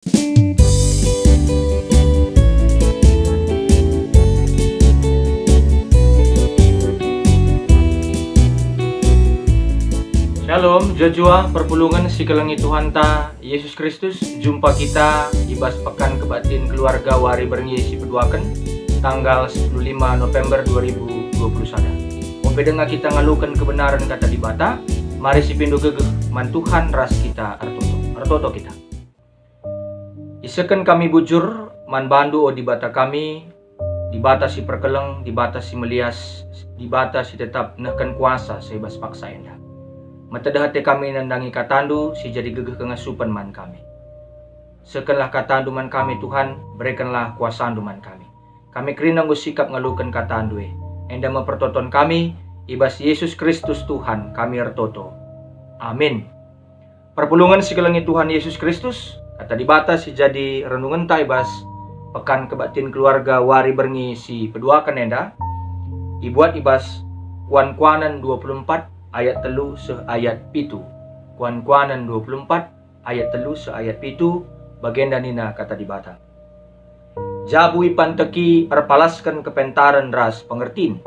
Shalom, Jojua, perpulungan si kelengi Tuhan ta, Yesus Kristus, jumpa kita di bas pekan kebatin keluarga wari berngisi peduakan, tanggal 15 November 2021. Ompe dengar kita ngalukan kebenaran kata di bata, mari si pindu gegeh, mantuhan ras kita artoto kita. Isakan kami bujur, man bandu o di bata kami, di bata si perkeleng, di bata si melias, di bata si tetap nehkan kuasa sebas paksa endah. Matadah hati kami nandangi katandu, si jadi gegeh kengasupan man kami. Sekenlah katandu man kami Tuhan, berikanlah kuasandu man kami. Kami kerinang sikap ngalukan katandu enda mempertonton kami, ibas Yesus Kristus Tuhan kami ertoto. Amin. Perpulungan si kelengi Tuhan Yesus Kristus, kata di bata si jadi renungan ta ibas pekan kebatin keluarga wari berngi si peduakan enda. Ibuat ibas kuan-kuanan 24 ayat telu seayat pitu. Kuan-kuanan 24 ayat telu seayat pitu. Bagian danina kata di bata. Jabui panteki erpalaskan kepentaran ras pengertin.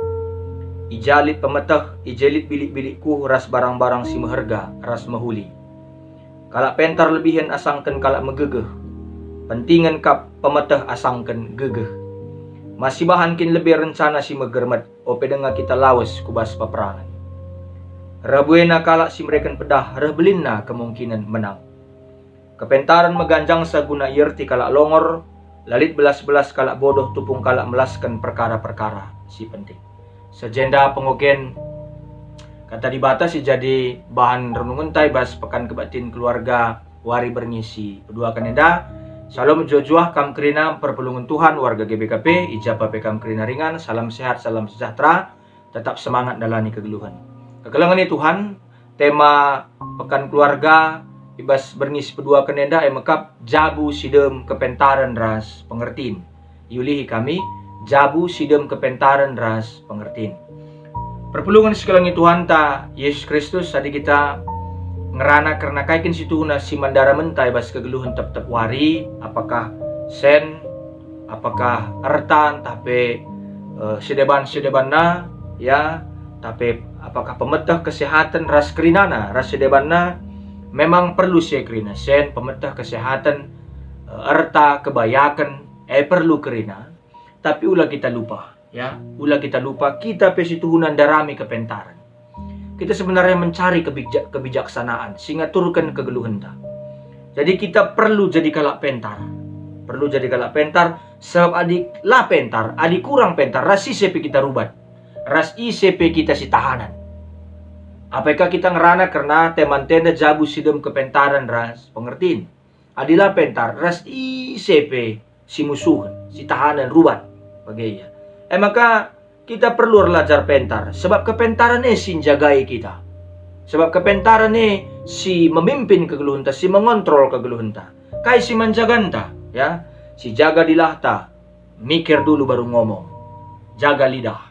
Ijalit pemetah, ijelit bilik-bilikku ras barang-barang si meherga, ras mahuli. Kalak pentar lebihan asangken kalak megegeh. Pentingan kap pemetah asangken gegeh. Masih bahankin lebih rencana si megermet. Ope dengar kita lawas kubas peperangan. Rabuena kalak si mereka pedah, rebelinna kemungkinan menang. Kepentaran meganjang saguna yerti kalak longor, lalit belas-belas kalak bodoh tupung kalak melaskan perkara-perkara si penting. Sejenda pengogen kata di batas si jadi bahan renungan taibas pekan kebatin keluarga wari berngisi peduakan enda. Salam jojuah kam kerina perpulungan Tuhan warga GBKP, ijabah pekam kerina ringan, salam sehat, salam sejahtera, tetap semangat dalani kegeluhan. Kekelengan Tuhan, tema pekan keluarga ibas berngis pedua kenenda mekap jabu sidem kepentaran ras pengertin. Yulihi kami jabu sidem kepentaran ras pengertin. Perpulungan sekelengi Tuhan ta Yesus Kristus tadi kita ngerana karena kaikin situna si mandara mentai bas kegeluhan tep-tep wari, apakah sen, apakah ertan tapi sedeban-sedebanna ya, tapi apakah pemetah kesehatan ras kerinana, ras sedebanna memang perlu saya kerina sen pemetah kesehatan erta kebayakan perlu kerina, tapi ulah kita lupa ya, ulah kita lupa kita pesituhunan darami kepentaran. Kita sebenarnya mencari kebijaksanaan sehingga turunkan kegeluhan ta. Jadi kita perlu jadi kalak pentar. Perlu jadi kalak pentar sebab adik lah pentar, adik kurang pentar, ras ICP kita rubat. Ras ICP kita si tahanan. Apakah kita ngerana karena teman tenda jabu sidem kepentaran ras pengertiin. Adilah pentar, ras ICP si musuh, si tahanan rubat. Bagaimana? Maka kita perlu belajar pentar. Sebab kepentaran si jagai kita. Sebab kepentaran si memimpin kegeluhan ta, si mengontrol kegeluhan ta. Kai si menjaganta, ya. Si jaga dilah ta. Mikir dulu baru ngomong. Jaga lidah.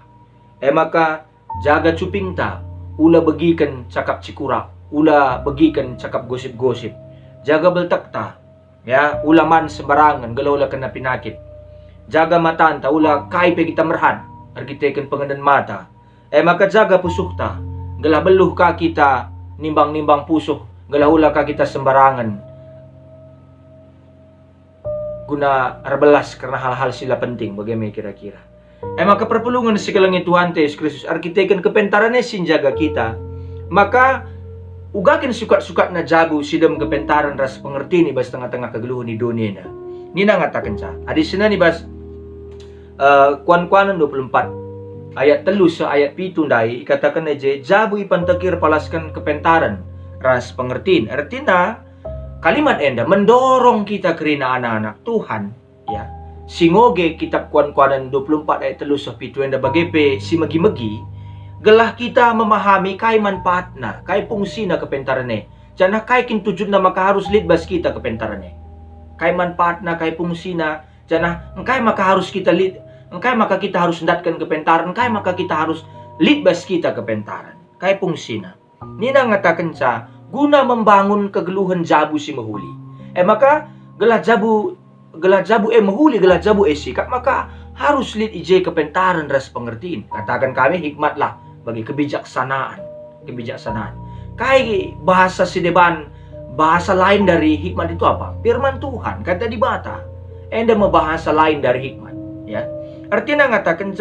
Maka jaga cuping ta. Ula begikan cakap cikura. Ula begikan cakap gosip-gosip. Jaga beltak ta. Ya, ula man sembarangan. Galau ula kena pinakit. Jaga mata ta. Ula kai pe kita merhan. Arkiteken pengendan mata. Maka jaga pusuh ta. Galah beluh ka kita nimbang-nimbang pusuh. Galah ula ka kita sembarangan. Guna arbelas karena hal-hal sila penting. Bagaimana kira-kira. Maka perpulungan sekelengi Tuhan Yesus Kristus arkiteken kepentarannya sin jaga kita. Maka ugakin sukat-sukat na jabu sidem kepentaran ras pengerti ni bas tengah-tengah kegeluhan di dunia na. Nina ngatakan sa. Adi sina ni bas kuan-kuanan 24 ayat telu seayat pitu dai katakan aja jabu ipantakir palaskan kepentaran ras pengertiin. Artinya kalimat enda mendorong kita kerina anak-anak Tuhan ya. Singoge kitab kuan-kuanan 24 ayat telu sepitu enda bagepe si megi-megi gelah kita memahami kai manfaatna, kai fungsina kepentarane. Jana kai kin tujudna maka harus lidbas kita kepentarane. Kai manfaatna, kai fungsina, jana engkai maka harus kita lid. Engkai maka kita harus hendatkan kepentaran. Engkai maka kita harus lidbas kita kepentaran. Kai fungsina. Nina ngatakan sa, guna membangun kegeluhan jabu si mahuli. Maka gelah jabu mahuli gelah jabu sikap, maka harus lid ije kepentaran ras pengertiin. Katakan kami hikmatlah bagi kebijaksanaan. Kai bahasa sideban, bahasa lain dari hikmat itu apa? Firman Tuhan, kata di bata. Enda bahasa lain dari hikmat, ya. Artinya ngatakan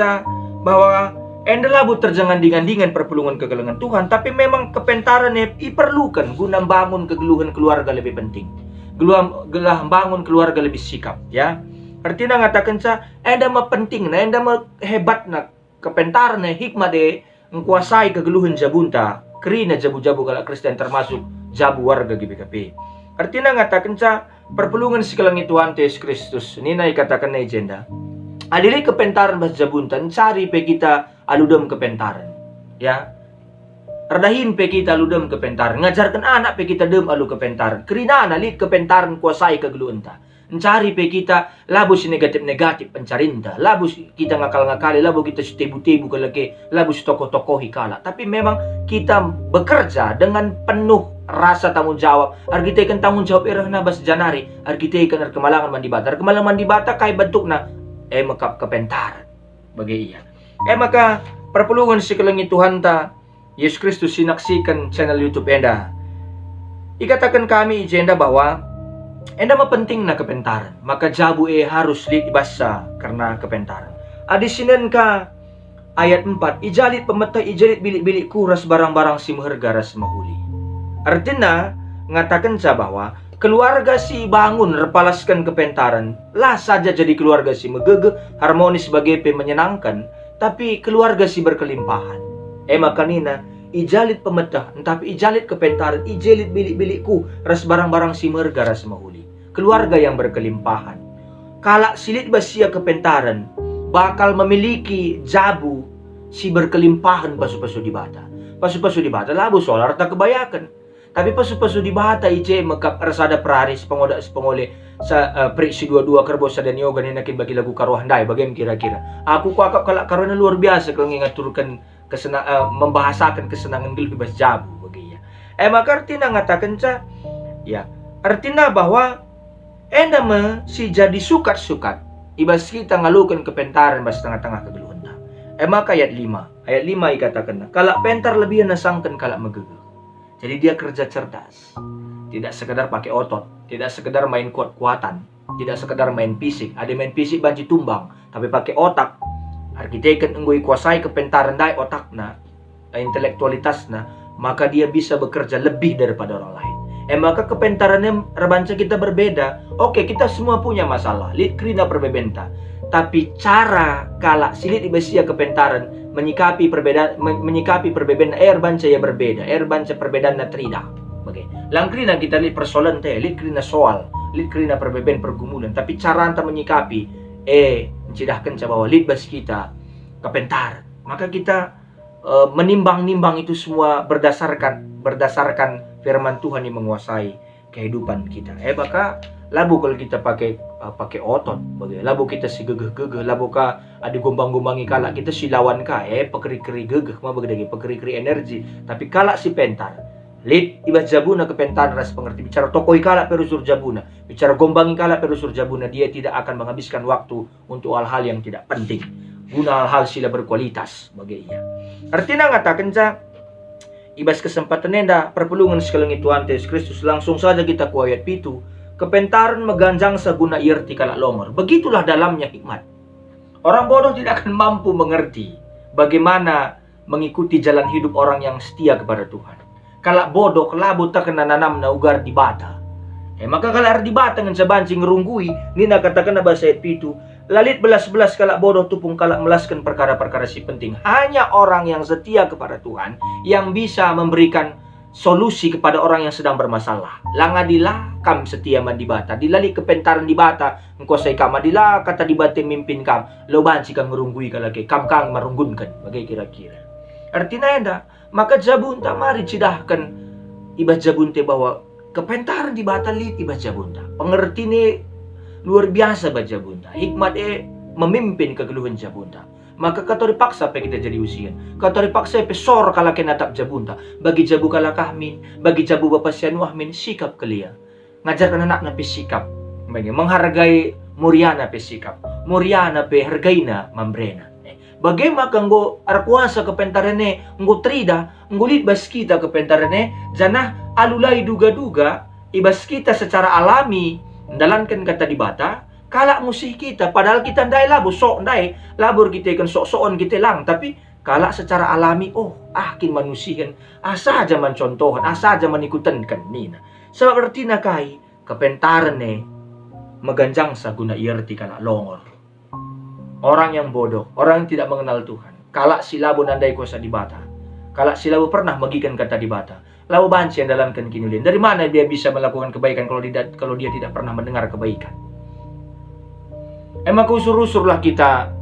bahwa enda labu terjangan dengan perpulungan kegelengan Tuhan, tapi memang kepentaran diperlukan guna bangun kegeluhan keluarga lebih penting. Gelah bangun keluarga lebih sikap, ya. Artinya ngatakan enda penting, enda hebat kepentaran hikmat mengkuasai kegeluhan jabunta, kerina jabu-jabu kalau Kristen termasuk jabu warga GBKP. Artinya ngatakan perpulungan sikelangi Tuhan Yesus Kristus. Ini katakan na agenda. Adili kepentaran bas jabuntan, cari pe kita aludem kepentaran. Ya. Redahin pe kita aludem kepentaran. Ngajarkan anak pe kita dem alu kepentaran. Kerina alit kepentaran kuasai kegeluhan ta. Mencari pe kita labu si negatif pencarinta, labu kita ngakal-ngakali, labu kita tebu-tebu kalake, labu si tokoh-tokohi kala. Tapi memang kita bekerja dengan penuh rasa tanggung jawab. Kita kan tanggung jawab erah nabas janari, kita kan kemalangan mandibata. Kemalangan mandibata kay bentukna makap kepentaran bagi iya. Maka perpulungan si kelengi Tuhan ta Yesus Kristus sinaksikan channel YouTube enda. Ikatakan kami agenda bahwa enda penting na kepentaran, maka jabu harus dibasa karena kepentaran. Adisinan ka ayat 4, ijalit pemetah ijalit bilik-bilik kuras barang-barang si meherga ras mahuli. Artinya ngatakan bahwa keluarga si bangun repalaskan kepentaran, lah saja jadi keluarga si megege harmonis sebagai menyenangkan, tapi keluarga si berkelimpahan. Maka nina ijalit pemetah, tapi ijalit kepentaran, ijalit bilik-bilikku ras barang-barang si meherga ras mahuli. Keluarga yang berkelimpahan. Kalak silit basia kepentaran bakal memiliki jabu si berkelimpahan pasu-pasu di bata. Pasu-pasu di bata labu solar tak kebayakan. Tapi pasu-pasu di bata ije mekap rasada praris pengole sa pri si dua-dua kerbos dan yoga ni nakin bagi lagu karuhandai bagaimana kira-kira. Aku kuakap kalak karuana luar biasa kalau ngaturkan membahasakan kesenangan gil bebas jabu bagi ya. Maka artinya ngatakan ya, artinya bahwa enda si jadi sukat-sukat ibas kita ngalukan kepentaran bas tengah-tengah kegeluhan ta. Maka ayat 5 ikatakan kalak pentar lebih nasangkan kalak megege. Jadi dia kerja cerdas, tidak sekedar pakai otot, tidak sekedar main kuat-kuatan, tidak sekedar main fisik. Ada main fisik banci tumbang, tapi pakai otak. Arkiteken enggoi kuasai kepentaran dai otakna, intelektualitasna, maka dia bisa bekerja lebih daripada orang lain. Maka kepentarannya rebanca kita berbeda. Oke, kita semua punya masalah, lid krina perbebenta. Tapi cara kala silit ibasia kepentaran menyikapi perbedaan banca ya berbeda. Banca perbedaan na trida. Oke. Lang krina kita lid persoalan teh, lid krina soal, lid krina perbedaan pergumulan. Tapi cara anta menyikapi mencidahkan bahwa lid bas kita kepentaran. Maka kita menimbang-nimbang itu semua berdasarkan firman Tuhan yang menguasai kehidupan kita. Maka labu kalau kita pakai otot, labu kita si gegeh-gegeh, labu ka ada gombang-gombangi kalak kita si lawan ka, pekeri-keri gegeh, mah begede pekeri-keri energi. Tapi kalak si pentar, lid ibas jabuna kepentar ras pengerti. Bicara tokoi kalak perusur jabuna, bicara gombangi kalak perusur jabuna, dia tidak akan menghabiskan waktu untuk hal-hal yang tidak penting, guna hal-hal sila berkualitas bagi ia. Artinya ngatakan ibas kesempatan enda perpulungan sekalian Tuhan Yesus Kristus, langsung saja kita ku ayat 7. Kepentaran meganjang seguna irti kalak longor. Begitulah dalamnya hikmat. Orang bodoh tidak akan mampu mengerti bagaimana mengikuti jalan hidup orang yang setia kepada Tuhan. Kalak bodoh kelabu tak kena nanam na ugar di bata. Maka kalak di bata ngan sabanci ngerunggui, nina katakan na bahasa ayat 7. Lalit belas-belas kalak bodoh tupung kalak melaskan perkara-perkara si penting. Hanya orang yang setia kepada Tuhan yang bisa memberikan solusi kepada orang yang sedang bermasalah. Langadilah kam setia mandibata, dilali kepentaran di bata engkau say kam adilah kata di bata mimpin kam loban si kang ngerunggui kalake kam kang marunggunkan bagai kira-kira. Artinya enda maka jabunta mari cidahkan ibas jabunte bahwa kepentaran di bata lit ibas jabunta. Pengertine luar biasa baca jabunta. Hikmat memimpin kegeluhan jabunta. Maka katori paksa pe kita jadi usian. Katori paksa pe sor kala kenatap jabunta. Bagi jabu kala kahmin, bagi jabu bapak sian wahmin sikap kelia. Ngajarkan anak na pe sikap. menghargai Muriana pe sikap. Muriana pe hargaina mambrena. Bagaimana kanggo arkuasa kepentarane nggo trida, ngulit bas kita kepentarane, janah alulai duga-duga, ibas kita secara alami, dalankan kata di bata, kalak musih kita, padahal kita ndai labo, sok ndai, labor kita kan sok-sokan kita lang, tapi kalak secara alami, akin manusihan, asa aja mencontohan, asa aja menikutan kan nina. Sebab arti na kai, kepentarane, meganjang sa guna iarti kalak longor. Orang yang bodoh, orang yang tidak mengenal Tuhan. Kalak silabo nandai kuasa di bata. Kalak silabo pernah magikan kata di bata. Lalu banci yang dalamkan kinulian. Dari mana dia bisa melakukan kebaikan kalau dia tidak pernah mendengar kebaikan? Emang usur-usurlah kita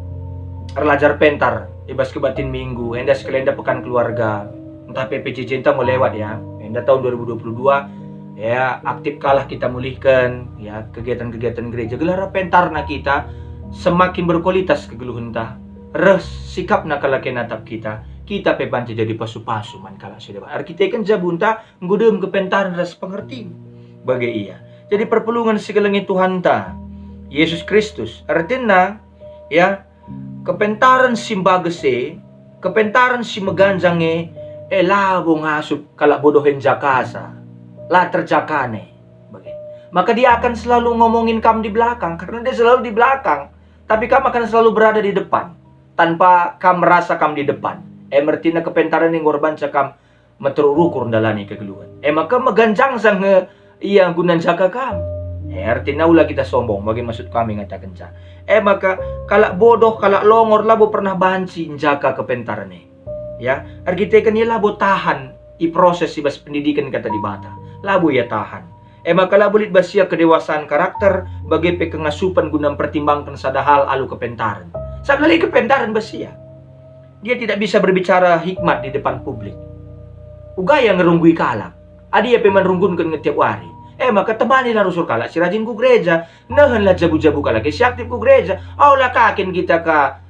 belajar pentar. Ibas kebatin minggu. Enda sekalian pekan keluarga. Entah PPJJ entah mau lewat ya. Enda tahun 2022. Ya aktif kalah kita mulihkan. Ya kegiatan-kegiatan gereja. Gelar pentar na kita. Semakin berkualitas kegeluhan ta, res sikap nak kalake natap kita pe banci jadi pasu-pasu man kala sudah. Kita kan jabunta ngudem kepentaran ras pengerti bagai iya. Jadi perpelungan segelengit Tuhan ta, Yesus Kristus. Artinya ya kepentaran simbagese, kepentaran si meganjange labo ngasup kala bodohen jakasa, la terjakane. Bagai. Maka dia akan selalu ngomongin kamu di belakang karena dia selalu di belakang. Tapi kamu akan selalu berada di depan. Tanpa kamu merasa kamu di depan. Mertina kepentaran yang korban cakam meterurukur dalani kegeluhan. Maka meganjang sang iya gunan jaka kamu. Artinya ulah kita sombong. Bagi maksud kami ngatakan ca. Maka kalak bodoh, kalak longor labo pernah banci jaka kepentaran ya. Kita kan ia labo tahan i proses ibas pendidikan kata di bata. Labo ya tahan. Maka labulit basia kedewasaan karakter bagi pekengasupan guna pertimbangkan sadahal alu kepentaran. Sablali kepentaran basia. Dia tidak bisa berbicara hikmat di depan publik. Ugaya ngerunggui kalak. Adi ya peman runggunkan ngetiap hari. Maka temani lah rusul kalak si rajin ku gereja. Nahan lah jabu-jabu kalak si aktif ku gereja. Aulah kakin kita ka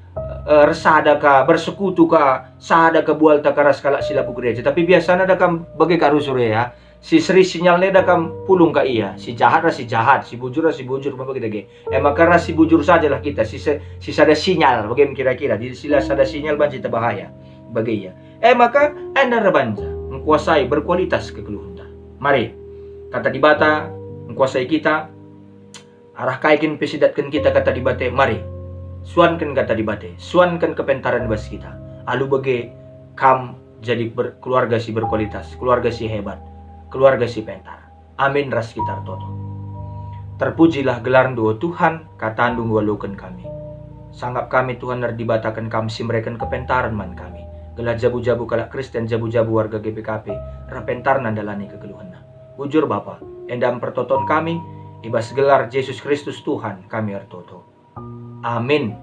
resada ka bersekutu ka sada ka bual ta karas kalak sila ku gereja. Tapi biasanya ada kam bagi ka rusul ya. Si seri sinyalnya dah kam pulung ka iya, si jahat lah si jahat, si bujur lah si bujur, apa kita ge. Maka si bujur sajalah kita, si sada sinyal, bagaimana kira-kira, di sila sada sinyal banci bahaya, bagi iya. Maka anda rabanja menguasai berkualitas kegeluhan. Mari kata di bata menguasai kita, arah kaikin pesidatkan kita kata di bate, mari suankan kata di bate, suankan kepentaran bas kita. Alu bagi kam jadi keluarga si berkualitas, keluarga si hebat. Keluarga si pentar. Amin ras kita toto. Terpujilah gelar duo Tuhan, katandung walukan kami. Sanggap kami Tuhan dibatakan kami simrekan kepentaran man kami. Gelar jabu-jabu kalak Kristen jabu-jabu warga GPKP, rapentar nandalani kegeluhan. Bujur Bapa, endam pertoton kami, ibas gelar Yesus Kristus Tuhan kami artoto. Amin.